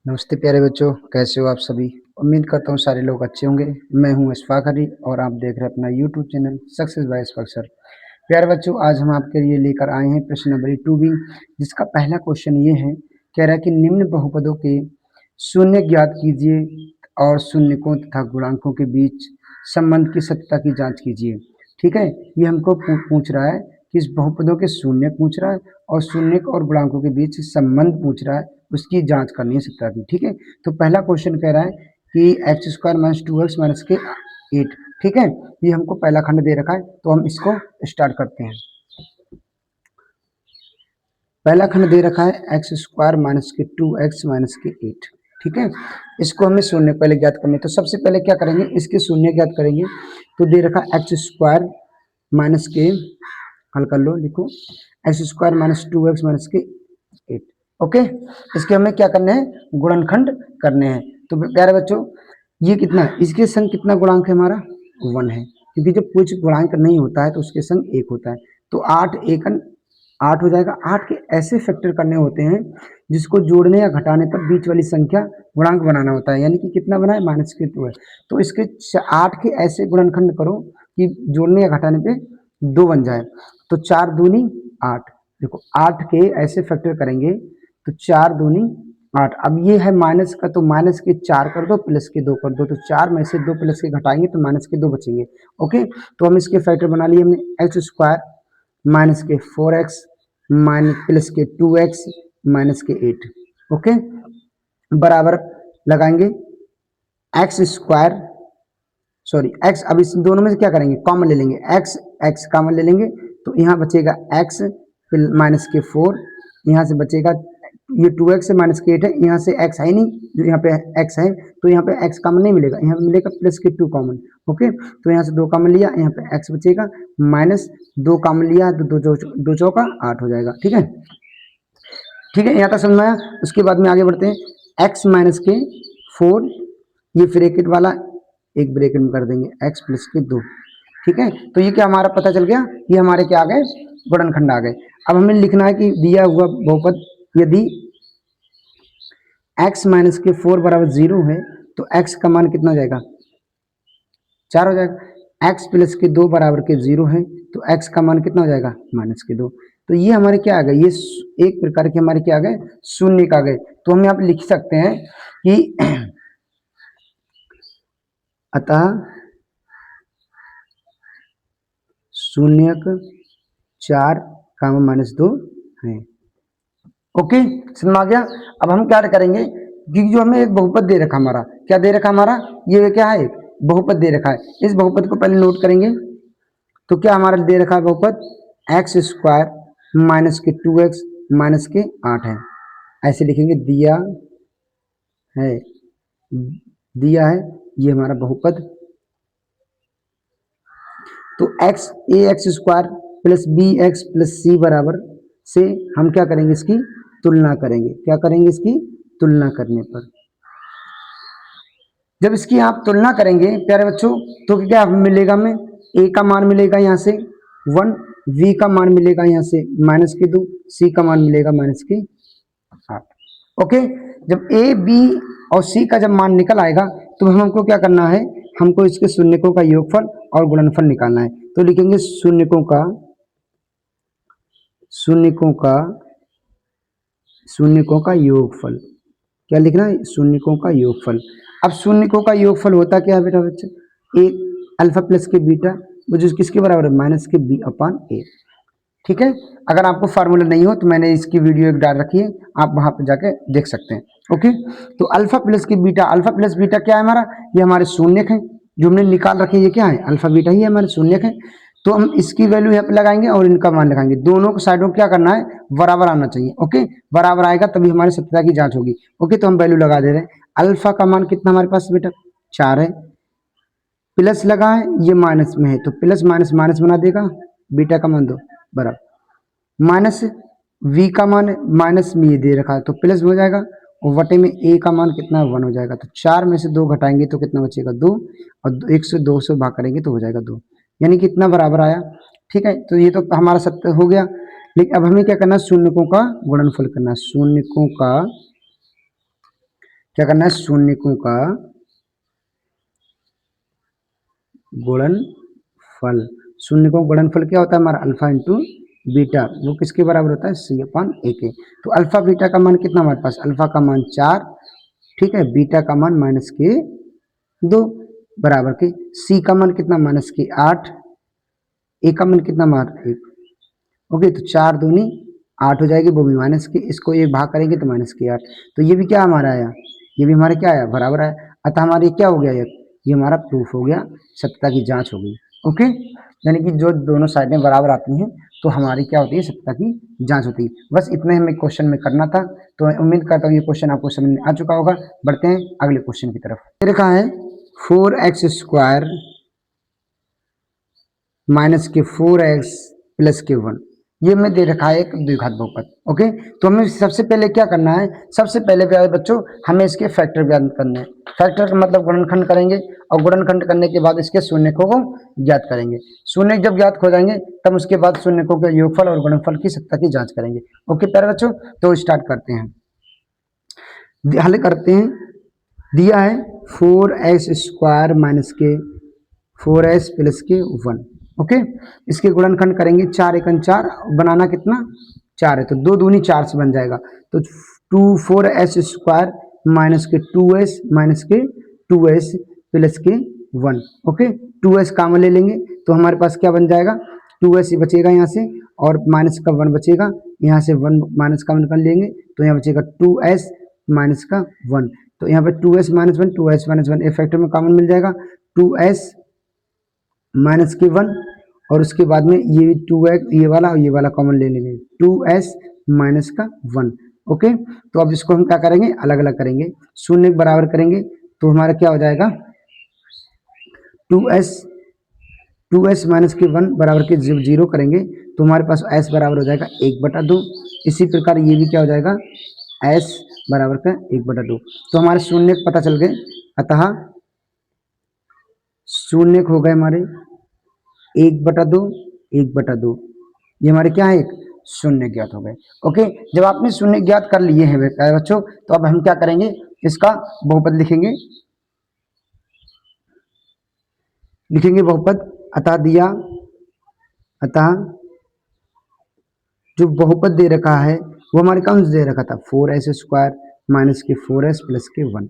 नमस्ते प्यारे बच्चों, कैसे हो आप सभी। उम्मीद करता हूँ सारे लोग अच्छे होंगे। मैं हूँ अशफाक अली और आप देख रहे हैं अपना YouTube channel success by Ashfaq sir. प्यारे बच्चों, आज हम आपके लिए लेकर आए हैं प्रश्न नंबर 2B, जिसका पहला क्वेश्चन ये है, कह रहा है कि निम्न बहुपदों के शून्य ज्ञात कीजिए और शून्यकों तथा गुणांकों के बीच संबंध की सत्यता की जाँच कीजिए। ठीक है, ये हमको पूछ रहा है कि इस बहुपदों के शून्य पूछ रहा है और शून्य और गुणांकों के बीच संबंध पूछ रहा है, उसकी जांच करनी है सत्ता की। ठीक है, तो पहला क्वेश्चन कह रहा है कि x square minus 2x minus के 8। ठीक है, ये हमको पहला खंड दे रखा है, तो हम इसको स्टार्ट करते हैं। पहला खंड दे रखा है एक्स स्क्वायर माइनस के 2x माइनस के 8। ठीक है, इसको हमें शून्य पहले ज्ञात करने, तो सबसे पहले क्या करेंगे, इसके शून्य ज्ञात करेंगे। तो दे रखा एक्स स्क्वायर माइनस के, हल कर लो, लिखो x square minus 2x minus के 8। ओके, इसके हमें क्या करने हैं, गुणनखंड करने हैं। तो प्यारे बच्चों, ये कितना है, इसके संग कितना गुणांक है हमारा, 1 है, क्योंकि जब कुछ गुणांक नहीं होता है तो उसके संग 1 होता है। तो 8 एकन 8 हो जाएगा। 8 के ऐसे फैक्टर करने होते हैं जिसको जोड़ने या घटाने पर बीच वाली संख्या गुणांक बनाना होता है, यानी कि कितना बना है, माइनस के 2 है। तो इसके 8 के ऐसे गुणनखंड करो कि जोड़ने या घटाने पे 2 बन जाए। तो 4 दूनी 8, देखो 8 के ऐसे फैक्टर करेंगे तो 4 दूनी 8। अब ये है माइनस का, तो माइनस के 4 कर दो, प्लस के 2 कर दो, तो 4 में से 2 प्लस के घटाएंगे तो माइनस के 2 बचेंगे। ओके, तो हम इसके फैक्टर बना लिए हमने, एक्स स्क्वायर माइनस के 4x माइनस प्लस के 2x माइनस के 8। ओके, बराबर लगाएंगे एक्स स्क्वायर, सॉरी एक्स, अब इस दोनों में से क्या करेंगे, कॉमन ले लेंगे, एक्स एक्स कॉमन ले लेंगे, तो यहाँ बचेगा एक्स माइनस के 4, यहाँ से बचेगा ये 2x से माइनस के 8 है, यहाँ से x है नहीं, जो यहाँ पे x है, तो यहाँ पे x कॉमन नहीं मिलेगा, यहाँ पे मिलेगा प्लस के 2 कॉमन। ओके, तो यहाँ से 2 कॉमन लिया, यहाँ पे x बचेगा, माइनस 2 कॉमन लिया तो 2 चौका 8 हो जाएगा। ठीक है, ठीक है, यहाँ तक समझ में आया। उसके बाद में आगे बढ़ते हैं, x माइनस के 4, ये ब्रैकेट वाला एक ब्रैकेट में कर देंगे, x प्लस के 2। ठीक है, तो ये क्या हमारा पता चल गया, ये हमारे क्या आ गए, गुणनखंड आ गए। अब हमें लिखना है कि दिया हुआ बहुपद यदि x माइनस के 4 बराबर 0 है तो x का मान कितना हो जाएगा, 4 हो जाएगा। x प्लस के 2 बराबर के 0 है तो x का मान कितना हो जाएगा, माइनस के 2। तो ये हमारे क्या आ गए, ये एक प्रकार के हमारे क्या आ गए, शून्य का गए। तो हम यहाँ पे लिख सकते हैं कि अतः शून्यक 4 कामा माइनस 2 है। ओके, समझ आ गया। अब हम क्या करेंगे, क्योंकि जो हमें एक बहुपद दे रखा, हमारा क्या दे रखा, हमारा ये क्या है, एक बहुपद दे रखा है। इस बहुपद को पहले नोट करेंगे। तो क्या हमारा दे रखा है बहुपद, एक्स स्क्वायर माइनस के 2x माइनस के 8 है, ऐसे लिखेंगे, है दिया है ये हमारा बहुपद। तो x a x square plus b x plus c बराबर से हम क्या करेंगे, इसकी तुलना करेंगे। क्या करेंगे, इसकी तुलना करने पर, जब इसकी आप तुलना करेंगे प्यारे बच्चों, तो क्या मिलेगा, हमें ए का मान मिलेगा यहाँ से 1, बी का मान मिलेगा यहाँ से माइनस के 2, सी का मान मिलेगा माइनस के 8। ओके, जब ए बी और सी का जब मान निकल आएगा तो हमको क्या करना है, हमको इसके शून्यकों का योगफल और गुणनफल निकालना है। तो लिखेंगे शून्यकों का योगफल। क्या लिखना है, शून्यकों का योगफल। अब शून्यकों का योगफल होता क्या है बेटा बच्चे, ए अल्फा प्लस के बीटा, जो किसके बराबर है, माइनस के बी अपान ए। ठीक है, अगर आपको फार्मूला नहीं हो तो मैंने इसकी वीडियो एक डाल रखी है, आप वहां पर जाके देख सकते हैं। ओके, तो अल्फा प्लस की बीटा, अल्फा प्लस बीटा क्या है हमारा, ये हमारे शून्यक है जो हमने निकाल रखे, ये क्या है, अल्फा बीटा ही है, हमारे शून्यक है। तो हम इसकी वैल्यू यहाँ पे लगाएंगे और इनका मान लगाएंगे, दोनों को साइडों को क्या करना है, बराबर आना चाहिए। ओके, बराबर आएगा तभी हमारी सत्यता की जांच होगी। ओके, तो हम वैल्यू लगा दे रहे हैं, अल्फा का मान कितना हमारे पास बेटा 4 है, प्लस लगा है, ये माइनस में है तो प्लस माइनस माइनस बना देगा, बीटा का मान 2 बराबर माइनस v का मान माइनस में ये दे रखा है तो प्लस हो जाएगा, और वटे में a का मान कितना 1 हो जाएगा। तो 4 में से 2 घटाएंगे तो कितना बचेगा 2, और 1 से 2 से भाग करेंगे तो हो जाएगा 2, यानी कितना बराबर आया। ठीक है, तो ये तो हमारा सत्य हो गया। लेकिन अब हमें क्या करना है, शून्यकों का गुणनफल करना है, शून्यकों का क्या करना है, शून्यकों का गुणनफल। शून्यकों का गुणनफल क्या होता है हमारा, अल्फा इंटू बीटा, वो किसके बराबर होता है, सी अपॉन ए के। तो अल्फा बीटा का मान कितना हमारे पास, अल्फा का मान 4, ठीक है, बीटा का मान -2 बराबर के, सी का मान कितना -8, ए का मान कितना -1। ओके, तो 4 दूनी 8 हो जाएगी, वो भी माइनस की, इसको एक भाग करेंगे तो -8। तो ये भी क्या हमारा आया, ये भी हमारा क्या आया, बराबर आया। अतः हमारा ये क्या हो गया, ये हमारा प्रूफ हो गया, सत्यता की जांच हो गई। ओके, यानी कि जो दोनों साइडें बराबर आती हैं तो हमारी क्या होती है, सत्यता की जांच होती है। बस इतने हमें क्वेश्चन में करना था। तो मैं उम्मीद करता हूँ ये क्वेश्चन आपको समझ में आ चुका होगा। बढ़ते हैं अगले क्वेश्चन की तरफ। ये लिखा है 4x² माइनस के 4x प्लस के 1, ये में दे रखा है एक द्विघात बहुपद। ओके, तो हमें सबसे पहले क्या करना है, सबसे पहले प्यारे बच्चों हमें इसके फैक्टर ज्ञात करने हैं। फैक्टर का मतलब गुणनखंड करेंगे, और गुणनखंड करने के बाद इसके शून्यकों को ज्ञात करेंगे। शून्य जब ज्ञात हो जाएंगे तब उसके बाद शून्यकों के योगफल और गुणनफल की सत्ता की जांच करेंगे। ओके प्यारे बच्चों, तो स्टार्ट करते हैं, हल करते हैं। दिया है 4x² माइनस के 4s प्लस के 1। ओके, इसके गुणनखंड करेंगे, 4 एकन 4, बनाना कितना 4 है, तो 2 दूनी 4 से बन जाएगा। तो 4s² माइनस के 2s माइनस के 2s प्लस के 1। ओके, 2s कामन ले लेंगे तो हमारे पास क्या बन जाएगा, 2s ही बचेगा यहाँ से, और माइनस का 1 बचेगा, यहाँ से 1 माइनस का 1 कर लेंगे तो यहाँ बचेगा 2s माइनस का 1। तो यहाँ पे 2s minus 1, 2s minus 1 factor में कॉमन मिल जाएगा, 2s माइनस के 1, और उसके बाद में ये 2x, ये वाला और ये वाला कॉमन ले लेंगे, 2s माइनस का 1। ओके, तो अब इसको हम क्या करेंगे, अलग अलग करेंगे, शून्य के बराबर करेंगे तो हमारा क्या हो जाएगा, 2s माइनस के 1 बराबर के 0 करेंगे तो हमारे पास s बराबर हो जाएगा 1/2। इसी प्रकार ये भी क्या हो जाएगा, s बराबर का 1/2। तो हमारे शून्य पता चल गए, अतः शून्य हो गए हमारे 1/2, 1/2, ये हमारे क्या है, एक शून्य ज्ञात हो गए। ओके, जब आपने शून्य ज्ञात कर लिए हैं बच्चों, तो अब हम क्या करेंगे, इसका बहुपद लिखेंगे बहुपद। अतः दिया, अतः जो बहुपद दे रखा है वो हमारे कौन से दे रखा था, 4s² माइनस के 4s प्लस के 1,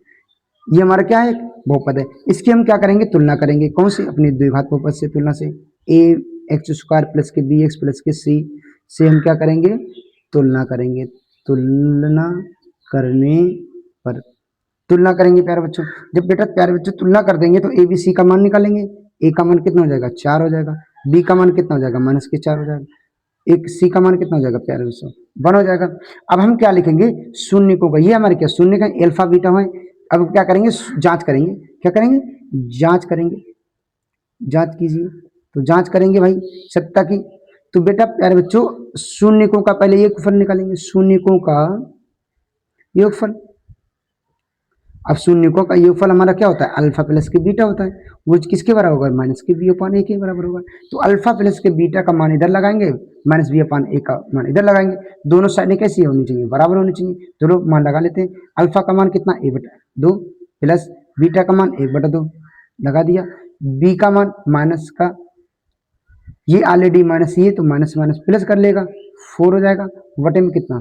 ये हमारा क्या है, बहुपद है। इसकी हम क्या करेंगे, तुलना करेंगे, कौन सी, अपनी द्विघात बहुपद से तुलना से, ax² प्लस के bx प्लस के c से हम क्या करेंगे, तुलना करेंगे। तुलना करने पर, तुलना करेंगे प्यारे बच्चों, जब बेटा प्यारे बच्चों तुलना कर देंगे तो ए बी सी का मान निकालेंगे। ए का मान कितना हो जाएगा, 4 हो जाएगा, बी का मान कितना हो जाएगा, -4 हो जाएगा, एक सी का मान कितना हो जाएगा प्यारे बच्चों, 1 हो जाएगा। अब हम क्या लिखेंगे, शून्यकों का, ये हमारे क्या शून्य का अल्फा बीटा है। अब क्या करेंगे, जांच करेंगे, क्या करेंगे, जांच करेंगे, जांच कीजिए। तो जांच करेंगे भाई सत्ता की। तो बेटा प्यारे बच्चों शून्यकों का पहले योगफल निकालेंगे, शून्यकों का योगफल। अब शून्यकों का योगफल हमारा क्या होता है, अल्फा प्लस के बीटा होता है, वो किसके बराबर होगा, -b/a के बराबर होगा। तो अल्फा प्लस के बीटा का मान इधर लगाएंगे, -b/a का मान इधर लगाएंगे, दोनों साइडें कैसी होनी चाहिए, बराबर होनी चाहिए। चलो मान लगा लेते हैं, अल्फा का मान कितना, a/2 प्लस बीटा का मान 1/2 लगा दिया, बी का मान माइनस का, ये ऑलरेडी माइनस, ये तो माइनस माइनस प्लस कर लेगा, 4 हो जाएगा, बटे में कितना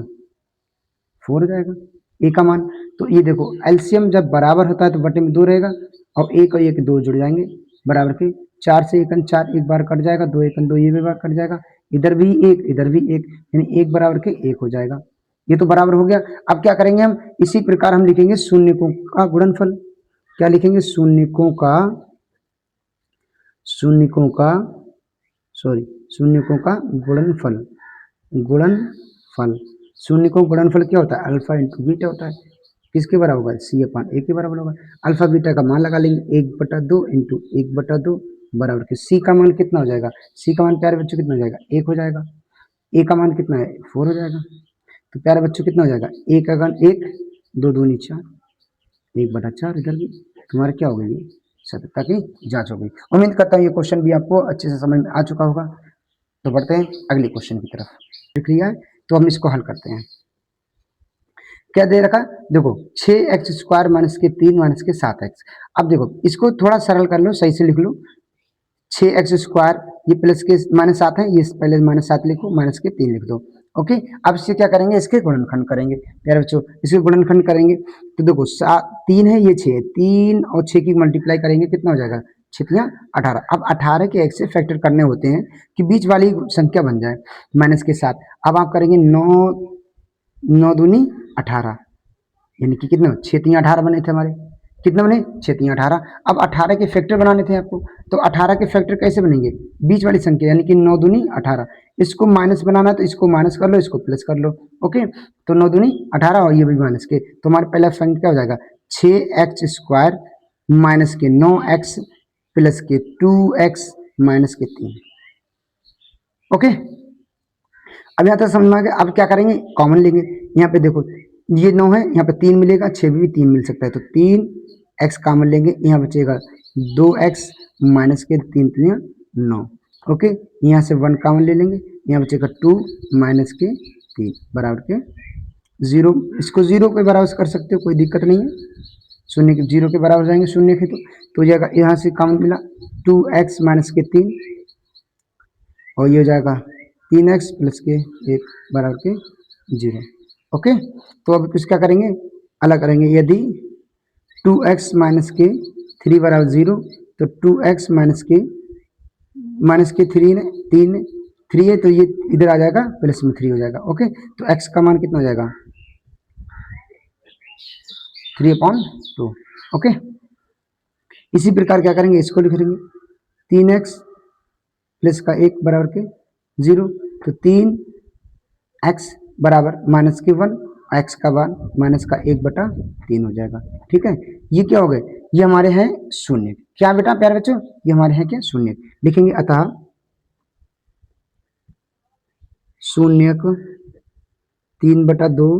4 हो जाएगा, ए का मान। तो ये देखो एलसीएम जब बराबर होता है तो बटे में 2 रहेगा, और एक और एक 2 जुड़ जाएंगे बराबर के, 4 से 1 4 एक बार कट जाएगा, 2 1 2 ये भी बार कट जाएगा, इधर भी 1 इधर भी 1, यानी 1 बराबर के 1 हो जाएगा। ये तो बराबर हो गया। अब क्या करेंगे हम, इसी प्रकार हम लिखेंगे शून्यकों का गुणनफल। क्या लिखेंगे, शून्यकों का शून्यकों का गुणनफल। गुणनफल, शून्यकों का गुणनफल क्या होता है, अल्फा इंटू बीटा होता है, किसके बराबर होगा, c/a के बराबर होगा। अल्फा बीटा का मान लगा लेंगे, 1/2 इंटू 1/2 बराबर के, सी का मान कितना हो जाएगा, सी का मान प्यारे बच्चों कितना हो जाएगा, 1 हो जाएगा, ए का मान कितना है 4 हो जाएगा। तो प्यारे बच्चों कितना हो जाएगा, 1 का घन 1, 2 दूनी 4, 1/4 इधर भी, तुम्हारा क्या हो गई, सत्यता की जांच हो गई। उम्मीद करता हूँ ये क्वेश्चन भी आपको अच्छे से समझ में आ चुका होगा। तो बढ़ते हैं अगले क्वेश्चन की तरफ, प्रक्रिया है तो हम इसको हल करते हैं। क्या दे रखा है, देखो 6x² माइनस के 3 माइनस के 7x। अब देखो इसको थोड़ा सरल कर लो, सही से लिख लो, 6x², ये प्लस के माइनस 7 है, ये पहले माइनस 7 लिखो, माइनस के 3 लिख दो। ओके, अब इससे क्या करेंगे, इसके गुणनखंड करेंगे प्यारे बच्चों, इसके गुणनखंड करेंगे तो देखो 3 है, ये 6 है, 3 और 6 की मल्टीप्लाई करेंगे कितना हो जाएगा, 6×18। अब 18 के x से फैक्टर करने होते हैं कि बीच वाली संख्या बन जाए माइनस के साथ। अब आप करेंगे 9 दूनी 18, यानी कि कितना 6×3=18 बने थे हमारे, कितने बने 6×3=18। अब 18 के फैक्टर बनाने थे आपको, तो 18 के फैक्टर कैसे बनेंगे, बीच वाली संख्या यानी कि 9 दूनी 18, इसको माइनस बनाना है तो इसको माइनस कर लो, इसको प्लस कर लो। ओके, तो 9 दूनी 18 और ये भी माइनस के, तो हमारे पहला संख्या क्या हो जाएगा 6x² माइनस के 9x प्लस के 2x माइनस के 3। ओके, अब यहाँ तक समझ में आ गया। अब क्या करेंगे, कॉमन लेंगे, यहाँ पे देखो ये 9 है, यहाँ पे 3 मिलेगा, 6 भी 3 मिल सकता है, तो 3x कॉमन लेंगे, यहाँ बचेगा 2x माइनस के 3 3 9। ओके, यहाँ से 1 कॉमन ले लेंगे, यहाँ बचेगा 2 माइनस के 3 बराबर के 0। इसको 0 के बराबर कर सकते हो, कोई दिक्कत नहीं है, शून्य के 0 के बराबर जाएंगे, शून्य के तो जाएगा, यहाँ से कॉमन मिला 2x माइनस के 3 और ये हो जाएगा 3x प्लस के 1 बराबर के 0। ओके, तो अब कुछ क्या करेंगे, अलग करेंगे, यदि 2x माइनस के 3 बराबर 0 तो 2x माइनस के 3 है, तो ये इधर आ जाएगा, प्लस में 3 हो जाएगा। ओके, तो x का मान कितना हो जाएगा 3/2। ओके, इसी प्रकार क्या करेंगे, इसको लिख देंगे 3x प्लस का 1 बराबर के 0, तो 3x बराबर माइनस के 1, x का मान माइनस का 1/3 हो जाएगा। ठीक है, ये क्या हो गए, ये हमारे हैं शून्य। क्या बेटा प्यारे बच्चों, ये हमारे हैं क्या शून्य, लिखेंगे अतः शून्यक 3/2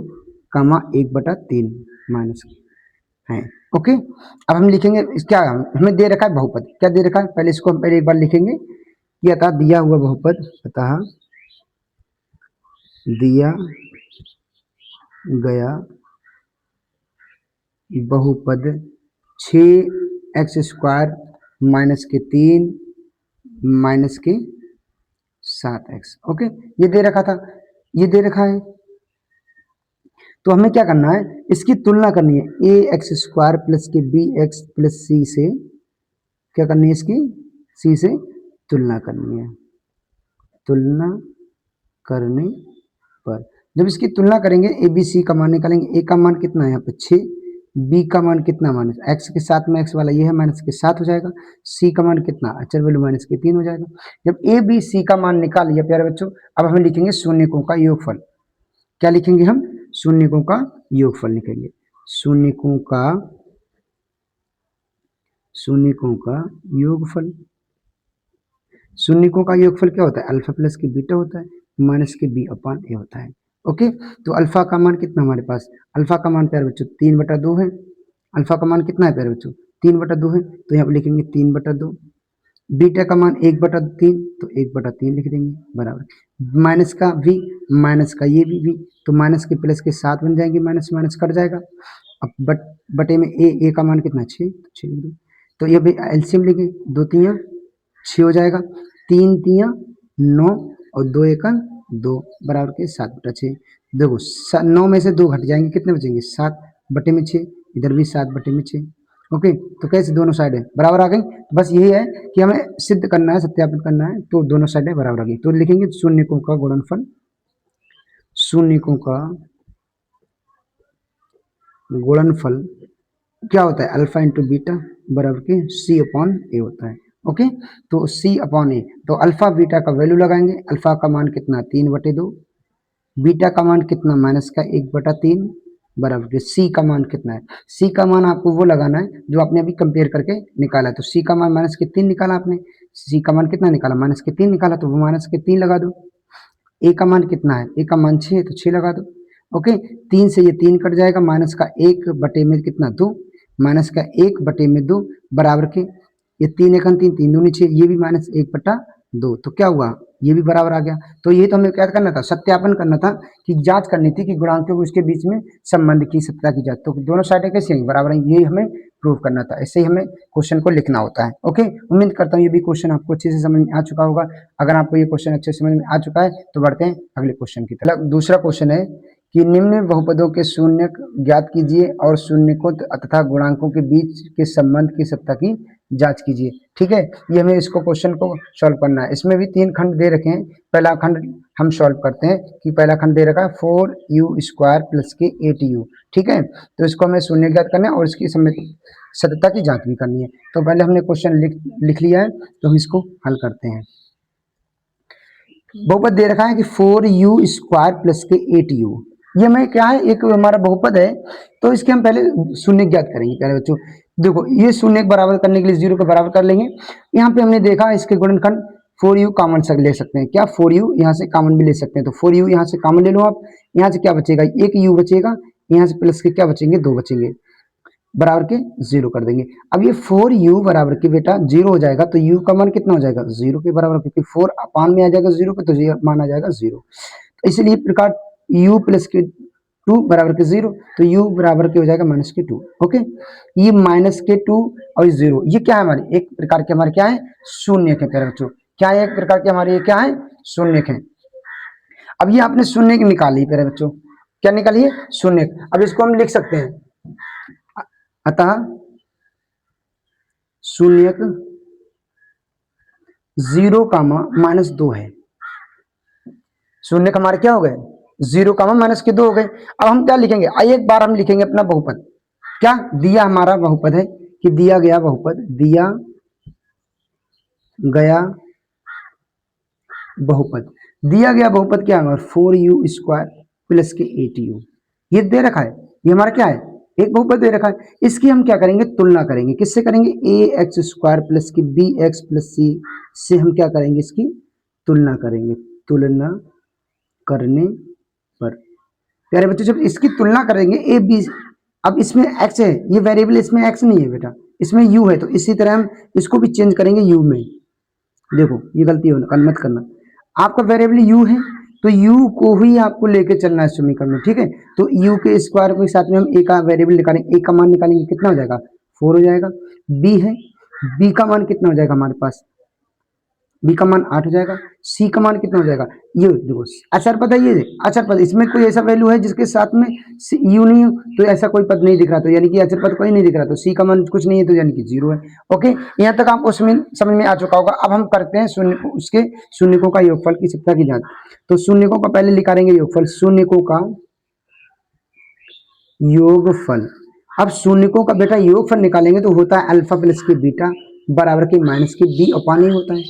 कामा 1/3 माइनस है। ओके, अब हम लिखेंगे क्या हमें दे रखा है बहुपद, क्या दे रखा है, पहले इसको हम पहले एक बार लिखेंगे कि अतः दिया हुआ बहुपद, अतः दिया गया बहुपद 6x² माइनस के 3 माइनस के 7x। ओके, ये दे रखा था, ये दे रखा है, तो हमें क्या करना है, इसकी तुलना करनी है ax² प्लस के bx प्लस c से, क्या करनी है, इसकी c से तुलना करनी है। तुलना करने पर जब इसकी तुलना करेंगे ए बी सी का मान निकालेंगे, a का मान कितना है यहाँ पे 6, b का मान कितना माइनस x के साथ में x वाला ये है माइनस के 7 हो जाएगा, c का मान कितना अचर वैल्यू माइनस के 3 हो जाएगा। जब a b c का मान निकाल लिया प्यारे बच्चों, अब हम लिखेंगे शून्यकों का योगफल। क्या लिखेंगे हम, शून्यकों का योगफल लिखेंगे, शून्यकों का योगफल। शून्यकों का योगफल क्या होता है, अल्फा प्लस के बीटा होता है माइनस के b/a होता है। ओके, तो अल्फा का मान कितना हमारे पास, अल्फा का मान प्यारे बच्चों 3/2 है, अल्फा का मान कितना है प्यारे बच्चों 3/2 है, तो यहाँ पर लिखेंगे 3/2। बीटा का मान 1/3, तो 1/3 लिख देंगे बराबर माइनस का v, माइनस का ये भी v, तो माइनस के प्लस के 7 बन जाएंगे, माइनस माइनस कट जाएगा। अब बटे में a का मान कितना 6, तो 6 लिख दो, तो ये भी एलसीएम लेंगे, 2 3 6 हो जाएगा, 3 3 9 और 2 1 2 बराबर के 7/6। देखो 9 में से 2 घट जाएंगे, कितने बचेंगे 7/6, इधर भी 7/6। ओके, तो कैसे दोनों साइड है बराबर आ गई, बस यही है कि हमें सिद्ध करना है, सत्यापित करना है, तो दोनों साइड बराबर आ गई। तो लिखेंगे शून्यकों का गुणनफल, शून्यकों का गुणनफल क्या होता है, अल्फा इंटू बीटा बराबर के c/a होता है। ओके, तो c/a, तो अल्फा बीटा का वैल्यू लगाएंगे, अल्फा का मान कितना 3/2, बीटा का मान कितना माइनस का 1/3 बराबर के c का मान कितना है, c का मान आपको वो लगाना है जो आपने अभी कंपेयर करके निकाला है, तो c का मान माइनस के 3 निकाला आपने, c का मान कितना निकाला माइनस के 3 निकाला, तो वो माइनस के 3 लगा दो। a का मान कितना है, a का मान 6 है, तो 6 लगा दो। ओके, 3 से ये 3 कट जाएगा, माइनस का 1/में कितना 2, माइनस का 1/2 बराबर के ये 3 1 3 3 दूनी 6, ये भी माइनस 1/2 2, तो क्या हुआ, ये भी बराबर आ गया। तो ये तो हमें क्या करना था, सत्यापन करना था, कि जांच करनी थी कि गुणांकों के उसके बीच में संबंध की सत्यता की जांच। तो दोनों साइडें कैसी हैं, बराबर हैं, ये हमें प्रूव करना था। ऐसे ही हमें क्वेश्चन को लिखना होता है। ओके, उम्मीद करता हूँ ये भी क्वेश्चन आपको अच्छे से समझ में आ चुका होगा। अगर आपको ये क्वेश्चन अच्छे से समझ में आ चुका है तो बढ़ते हैं अगले क्वेश्चन की तरफ। दूसरा क्वेश्चन है कि निम्न बहुपदों के शून्य ज्ञात कीजिए और शून्यकों तथा गुणांकों के बीच के संबंध की सत्ता की जांच कीजिए। ठीक है, ये हमें इसको क्वेश्चन को सॉल्व करना है। इसमें भी 3 खंड दे रखे हैं। पहला खंड हम सॉल्व करते हैं कि पहला खंड दे रखा है 4u² प्लस के 8u। ठीक है, तो इसको हमें शून्य ज्ञात करना है और इसकी सत्यता की जांच भी करनी है। तो पहले हमने क्वेश्चन लिख लिया है, तो हम इसको हल करते हैं। बहुपद दे रखा है कि 4u² प्लस के 8u। ये हमें क्या है, एक हमारा बहुपद है, तो इसके हम पहले शून्य ज्ञात करेंगे। पहले बच्चों देखो, ये शून्य बराबर करने के लिए 0 को बराबर कर लेंगे। यहाँ पे हमने देखा इसके गुणनखंड 4u कॉमन ले सकते हैं। क्या 4u यहाँ से कॉमन भी ले सकते हैं, तो 4u यहाँ से कॉमन ले लो आप। यहाँ से क्या बचेगा, एक u बचेगा, यहाँ से प्लस के क्या बचेंगे, 2 बचेंगे, बराबर के 0 कर देंगे। अब ये 4u बराबर के बेटा 0 हो जाएगा, तो u का मान कितना हो जाएगा, 0 के बराबर, क्योंकि 4 अपान में आ जाएगा 0 पे, तो मान आ जाएगा 0। तो इसलिए प्रकार u प्लस के 2 बराबर के 0, तो u बराबर के हो जाएगा माइनस के 2। ओके, ये माइनस के 2 और 0 ये क्या है, हमारे एक प्रकार के हमारे क्या है, शून्य के प्यारे बच्चों। क्या है, एक प्रकार के हमारे ये क्या है, शून्य है। अब ये आपने शून्य निकाली प्यारे बच्चों, क्या निकालिए, शून्य। अब इसको हम लिख सकते हैं, अतः शून्यक 0 कामा माइनस 2 है। शून्य हमारे क्या हो गए, 0 कामा माइनस के 2 हो गए। अब हम क्या लिखेंगे, आइए एक बार हम लिखेंगे अपना बहुपद। क्या दिया हमारा बहुपद है कि दिया गया बहुपद, दिया गया बहुपद, दिया गया बहुपद क्या है, 4u² प्लस के 8u। ये दे रखा है, ये हमारा क्या है, एक बहुपद दे रखा है। इसकी हम क्या करेंगे, तुलना करेंगे। किससे करेंगे, ax² प्लस की bx प्लस c से हम क्या करेंगे, इसकी तुलना करेंगे। तुलना करने पर प्यारे बच्चों जब इसकी तुलना करेंगे a b, अब इसमें x है, ये वेरिएबल, इसमें x नहीं है बेटा, इसमें u है, तो इसी तरह हम इसको भी चेंज करेंगे u में। देखो ये गलती मत करना, आपका वेरिएबल u है, तो u को ही आपको लेके चलना है समीकरण में। ठीक है, तो u के स्क्वायर के साथ में हम a का वेरिएबल निकालेंगे, a का मान निकालेंगे, कितना हो जाएगा, 4 हो जाएगा। b है, b का मान कितना हो जाएगा हमारे पास, b का मान 8 हो जाएगा। c का मान कितना हो जाएगा, ये देखो अचर पद है, ये अचर पद, इसमें कोई ऐसा वैल्यू है जिसके साथ में u नहीं हो, तो ऐसा कोई पद नहीं दिख रहा, तो यानी कि अचर पद कोई नहीं दिख रहा, तो c का मान कुछ नहीं है, तो यानी कि 0 है। ओके, यहाँ तक आपको समझ में आ चुका होगा। अब हम करते हैं उसके शून्यकों का योगफल की सत्ता की जांच। तो शून्यकों का पहले निकालेंगे योगफल, शून्यकों का योगफल। अब शून्यकों का बेटा योगफल निकालेंगे तो होता है अल्फा प्लस के बीटा बराबर के माइनस के बी और पानी होता है।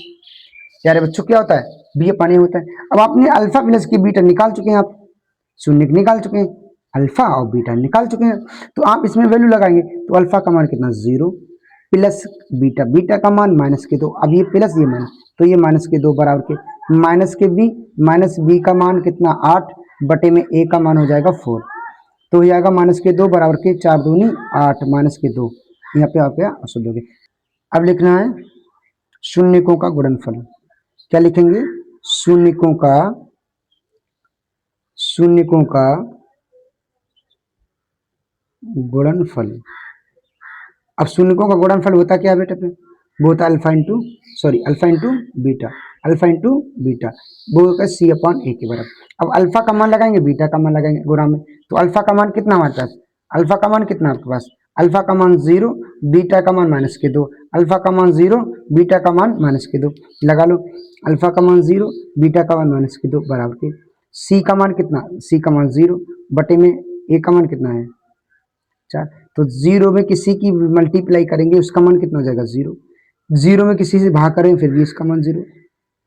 प्यारे बच्चों क्या होता है, बी पानी होता है। अब आपने अल्फा प्लस की बीटा निकाल चुके हैं, आप शून्य निकाल चुके हैं, अल्फा और बीटा निकाल चुके हैं, तो आप इसमें वैल्यू लगाएंगे, तो अल्फा का मान कितना 0 प्लस बीटा, बीटा का मान माइनस के 2, अब ये प्लस ये माइनस, तो ये माइनस के 2 बराबर के माइनस के बी, माइनस बी का मान कितना 8 बटे में ए का मान हो जाएगा 4, तो ये आएगा माइनस के 2 बराबर के 4 दूनी 8 माइनस के 2, यहाँ पे आप अशुद्ध हो गए। अब लिखना है शून्यकों का गुणनफल, क्या लिखेंगे, शून्यकों का गुणनफल। अब शून्यकों का गुणनफल होता क्या बेटा पे, वो होता alpha into beta, alpha into beta, वो होगा सी अपॉन ए के बराबर। अब अल्फा का मान लगाएंगे, बीटा का मान लगाएंगे गुणा में, तो अल्फा का मान कितना हमारे पास, अल्फा का मान कितना आपके पास, अल्फा का मान 0, बीटा का मान माइनस के 2, अल्फा का मान 0, बीटा का मान माइनस के 2, लगा लो, अल्फा का मान 0, बीटा का मान माइनस के 2 बराबर के सी का मान कितना, सी का मान 0 बटे में ए का मान कितना है 4, तो 0 में किसी की मल्टीप्लाई करेंगे उसका मान कितना हो जाएगा 0, 0 में किसी से भाग करें फिर भी इसका मान 0।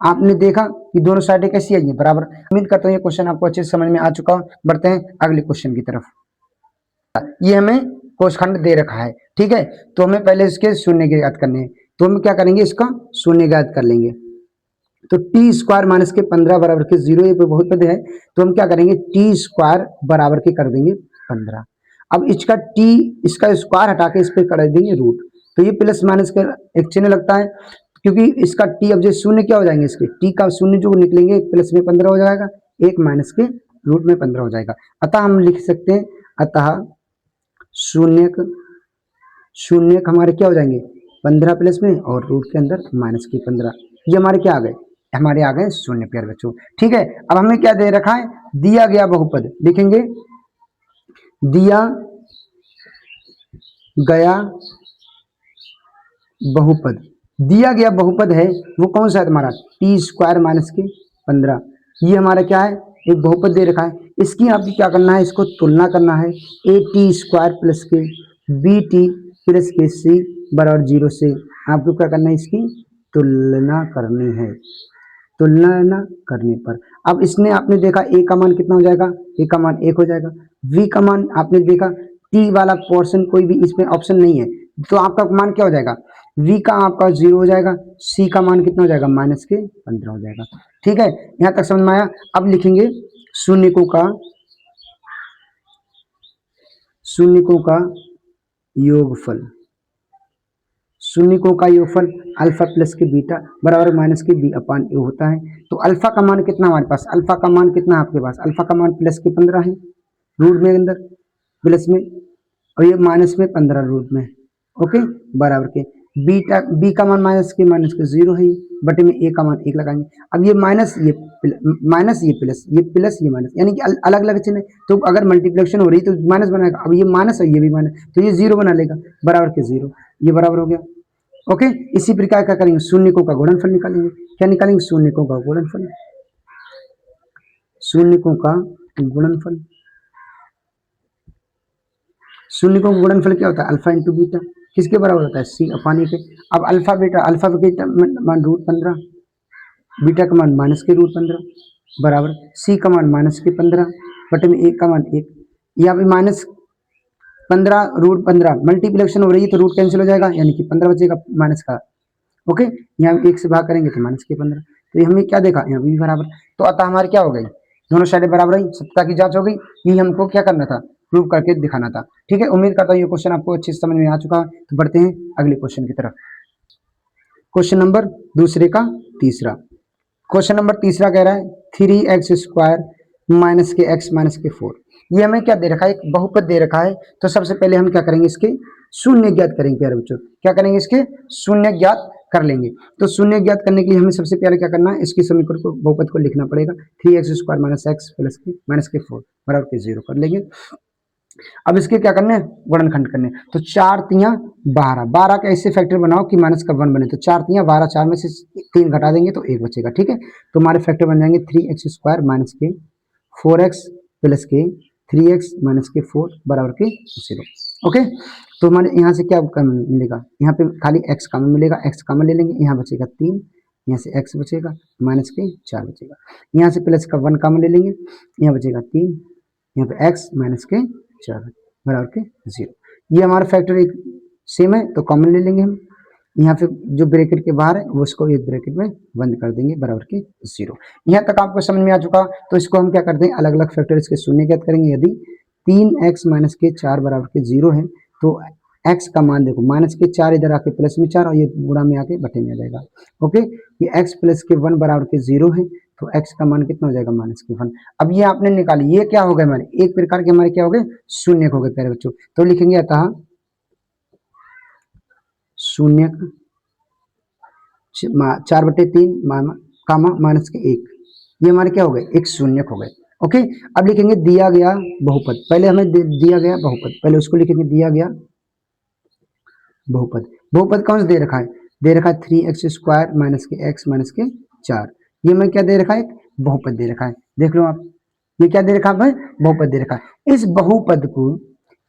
आपने देखा कि दोनों साइडें कैसी आई हैं, बराबर। उम्मीद करता हूँ ये क्वेश्चन आपको अच्छे से समझ में आ चुका हो। बढ़ते हैं अगले क्वेश्चन की तरफ। ये हमें कोषखंड दे रखा है, ठीक है, तो हमें पहले इसके शून्य ज्ञात करने हैं, तो हम क्या करेंगे, इसका शून्य ज्ञात कर लेंगे। तो टी स्क्वायर माइनस के 15 बराबर के 0, ये बहुत पद है, तो हम क्या करेंगे, टी स्क्वायर बराबर के कर देंगे 15। अब इसका स्क्वायर हटा के इस पे कर देंगे रूट, तो ये प्लस माइनस का एक चिन्ह लगता है, क्योंकि इसका टी अब जो शून्य क्या हो जाएंगे, इसके टी का शून्य जो निकलेंगे, एक प्लस में 15 हो जाएगा, एक माइनस के रूट में 15 हो जाएगा। अतः हम लिख सकते हैं, अतः शून्य शून्य हमारे क्या हो जाएंगे 15 प्लस में और रूट के अंदर माइनस के 15, ये हमारे क्या आ गए, हमारे आ गए शून्य प्यारे बच्चों। ठीक है, अब हमें क्या दे रखा है, दिया गया बहुपद लिखेंगे, दिया गया बहुपद, दिया गया बहुपद है वो कौन सा है तुम्हारा, टी स्क्वायर माइनस के 15, ये हमारा क्या है, एक बहुपद दे रखा है। इसकी आपको क्या करना है, इसको तुलना करना है, ए टी स्क्वायर प्लस के बी टी प्लस के सी बराबर 0 से आपको क्या करना है, इसकी तुलना करनी है। तुलना करने पर अब इसने आपने देखा ए का मान कितना हो जाएगा, ए का मान 1 हो जाएगा, वी का मान आपने देखा टी वाला पोर्शन कोई भी इसमें ऑप्शन नहीं है, तो आपका मान क्या हो जाएगा, वी का आपका 0 हो जाएगा, सी का मान कितना हो जाएगा, माइनस के 15 हो जाएगा। ठीक है, यहां तक समझ में आया। अब लिखेंगे शून्यकों का योगफल, शून्यकों का योगफल अल्फा प्लस के बीटा बराबर माइनस के बी अपान ए होता है। तो अल्फा का मान कितना हमारे पास, अल्फा का मान कितना आपके पास, अल्फा का मान प्लस के 15 है रूट में अंदर प्लस में, और ये माइनस में 15 रूट में, ओके बराबर के बीटा, बी का मान माइनस के 0 है, बटे में ए का मान 1 लगाएंगे। अब ये माइनस ये माइनस ये प्लस ये माइनस, यानी कि अलग अलग चिन्ह है, तो अगर मल्टीप्लिकेशन हो रही तो माइनस बनाएगा, अब ये माइनस है ये भी माइनस, तो ये 0 बना लेगा बराबर के 0, ये बराबर हो गया। ओके, इसी प्रकार क्या करेंगे, शून्यकों का गुणनफल निकालेंगे, क्या निकालेंगे, शून्यकों का गुणनफल, शून्यकों का गुणनफल, शून्यकों का गुणनफल क्या होता है, अल्फा इंटू बीटा, किसके बराबर होता है, सी अपान ए के। अब अल्फा बीटा मान रूट 15, बीटा का मान माइनस के रूट 15 बराबर सी का मान माइनस के 15 बटे में 1 का मान 1, यहाँ पे माइनस 15 रूट 15 मल्टीप्लिकेशन हो रही है तो रूट कैंसिल हो जाएगा, यानी कि 15 बचेगा माइनस का। ओके, यहाँ 1 से भाग करेंगे तो माइनस के 15, तो हमने क्या देखा, यहाँ भी बराबर, तो अतः हमारे क्या हो गई, दोनों साइडें बराबर आई, सत्ता की जांच हो गई, ये हमको क्या करना था, प्रूव करके दिखाना था। ठीक है, उम्मीद करता हूँ ये क्वेश्चन आपको अच्छे से समझ में आ चुका है। तो बढ़ते हैं अगले क्वेश्चन की तरफ। क्वेश्चन नंबर दूसरे का तीसरा, क्वेश्चन नंबर तीसरा कह रहा है 3x स्क्वायर माइनस के x माइनस के 4, ये हमें क्या दे रखा है, एक बहुपद दे रखा है। तो सबसे पहले हम क्या करेंगे, इसके शून्य ज्ञात करेंगे प्यारे बच्चों, क्या करेंगे, इसके शून्य ज्ञात कर लेंगे। तो शून्य ज्ञात करने के लिए हमें सबसे पहले क्या करना है, इसकी समीकरण को बहुपद को लिखना पड़ेगा, 3x square minus x plus के माइनस के 4 बराबर के 0 कर लेंगे। अब इसके क्या करने हैं, गुणनखंड करने, तो 4 तियां 12, 12 का ऐसे फैक्टर बनाओ कि माइनस का 1 बने, तो 4 तियां 12, 4 में से 3 घटा देंगे तो 1 बचेगा। ठीक है, तो हमारे फैक्टर बन जाएंगे 3x स्क्वायर माइनस के 4x प्लस के 3x माइनस के 4 बराबर के 0। ओके, तो हमारे यहाँ से क्या मिलेगा, यहाँ पे खाली x कॉमन मिलेगा, x कॉमन ले लेंगे, यहाँ बचेगा 3, यहाँ से x बचेगा माइनस के 4 बचेगा, यहाँ से प्लस का 1 कॉमन ले लेंगे, यहाँ बचेगा 3, यहाँ पे x माइनस के 4 बराबर के 0। ये हमारा फैक्टर एक सेम है तो कॉमन ले लेंगे हम, यहाँ पे जो ब्रैकेट के बाहर है वो इसको एक ब्रैकेट में बंद कर देंगे बराबर के 0। यहाँ तक आपको समझ में आ चुका, तो इसको हम क्या करते हैं, अलग अलग फैक्टर इसके शून्य ज्ञात करेंगे। यदि 3x माइनस के 4 बराबर के 0 है तो x का मान देखो, माइनस के 4 इधर आके प्लस में 4 और ये गुणा में आके बटे में आ जाएगा। ओके, ये x प्लस के 1 बराबर के 0 है तो x का मान कितना हो जाएगा, माइनस के 1। अब ये आपने निकाली, ये क्या हो गए हमारे, एक प्रकार के हमारे क्या हो गए, शून्य हो गए प्यारे बच्चों। तो लिखेंगे अतः शून्य 4/3 कामा माइनस के 1, ये हमारे क्या हो गए, एक शून्य हो गए। ओके, अब लिखेंगे दिया गया बहुपद, पहले हमें दिया गया बहुपद, पहले उसको लिखेंगे दिया गया बहुपद। बहुपद कौन सा दे रखा है, दे रखा है 3x स्क्वायर माइनस के x माइनस के 4, ये मैं क्या दे रखा है, एक बहुपद दे रखा है। देख लो आप, ये क्या दे रखा है, बहुपद दे रखा है।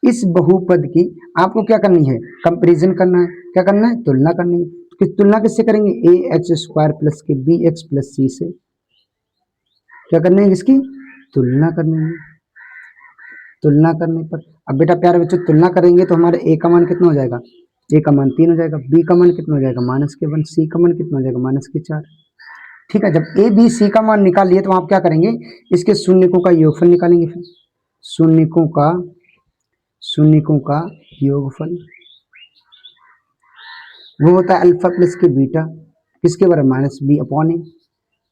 इस बहुपद की आपको क्या करनी है, कंपैरिजन करना है, क्या करना है, तुलना करनी है। कि तुलना किससे करेंगे, ax स्क्वायर प्लस के bx प्लस c से, क्या करने है, इसकी तुलना करनी है। तुलना करने पर अब बेटा प्यारे बच्चों तुलना करेंगे तो हमारे a का मान कितना हो जाएगा, a का मान 3 हो जाएगा, b का मान कितना हो जाएगा, माइनस के 1, c का मान कितना हो जाएगा, माइनस के 4। ठीक है, जब a b c का मान निकाल लिए तो आप क्या करेंगे, इसके शून्यकों का योगफल निकालेंगे। फिर शून्यकों का योगफल वो होता है अल्फा प्लस के बीटा किसके बराबर, माइनस बी अपॉन ए।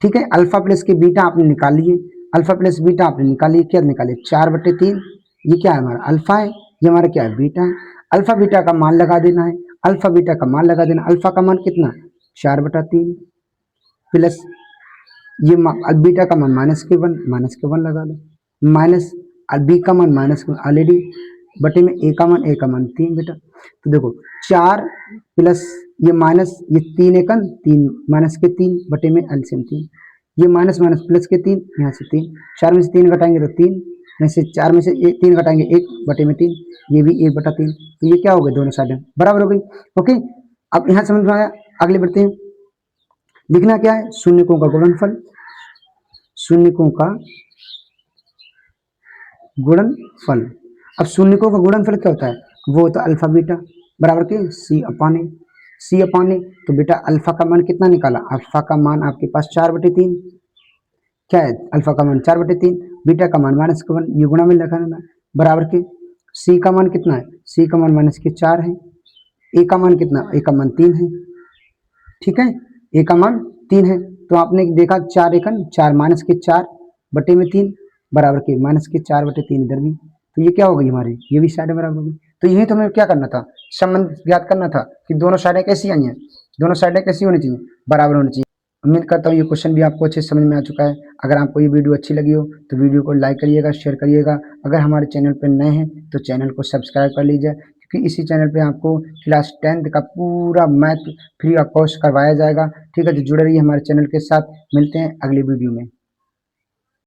ठीक है, अल्फा प्लस के बीटा आपने निकाल लिए, अल्फा प्लस बीटा आपने निकालिए, क्या निकाले 4/3, ये क्या है हमारा अल्फा है, ये हमारा क्या है बीटा है। अल्फा बीटा का मान लगा देना है, अल्फा बीटा का मान लगा देना, अल्फा का मान कितना 4/3 प्लस ये बीटा का मान -1 लगा लो, माइनस बी का मान -1 ऑलरेडी बटे में ए का मान 3 बेटा। तो देखो 4 प्लस ये माइनस ये 3 एकन 3 माइनस के 3 बटे में एलसीएम 3, ये माइनस माइनस प्लस के 3 यहाँ से 3, 4 में से 3 घटाएंगे तो 3, में से 4 में से 3 घटाएंगे 1 बटे में 3, ये भी 1/3। तो ये क्या हो गए दोनों साइडें बराबर हो गई। ओके, अब यहाँ समझ में आया, अगले बढ़ते हैं। लिखना क्या है, शून्यकों का गुणनफल, शून्यकों का गुणनफल। अब शून्यकों का गुणनफल क्या होता है, वो होता है अल्फा बीटा बराबर के सी अपॉन ए, सी अपॉन ए। तो बेटा अल्फा का मान कितना निकाला, अल्फा का मान आपके पास 4/3, क्या है अल्फा का मान 4/3, बीटा का मान -1, ये गुणा में लिखा बराबर के सी का मान कितना है, सी का मान -4 है, ए का मान कितना, ए का मान 3 है। ठीक है, ए का मान 3 है, तो आपने देखा 4 एकन 4 -4 बटे में 3 बराबर के -4/3 इधर भी, तो ये क्या हो गई हमारी, ये भी साइड बराबर हो गई। तो यही तो हमें क्या करना था, संबंध ज्ञात करना था कि दोनों साइडें कैसी आई हैं, दोनों साइडें कैसी होनी चाहिए, बराबर होनी चाहिए। उम्मीद करता हूँ ये क्वेश्चन भी आपको अच्छे समझ में आ चुका है। अगर आपको ये वीडियो अच्छी लगी हो तो वीडियो को लाइक करिएगा, शेयर करिएगा। अगर हमारे चैनल पर नए हैं तो चैनल को सब्सक्राइब कर लीजिए, क्योंकि इसी चैनल पे आपको क्लास 10th का पूरा मैथ फ्री ऑफ कॉस्ट करवाया जाएगा। ठीक है, तो जुड़े रहिए हमारे चैनल के साथ, मिलते हैं अगली वीडियो में।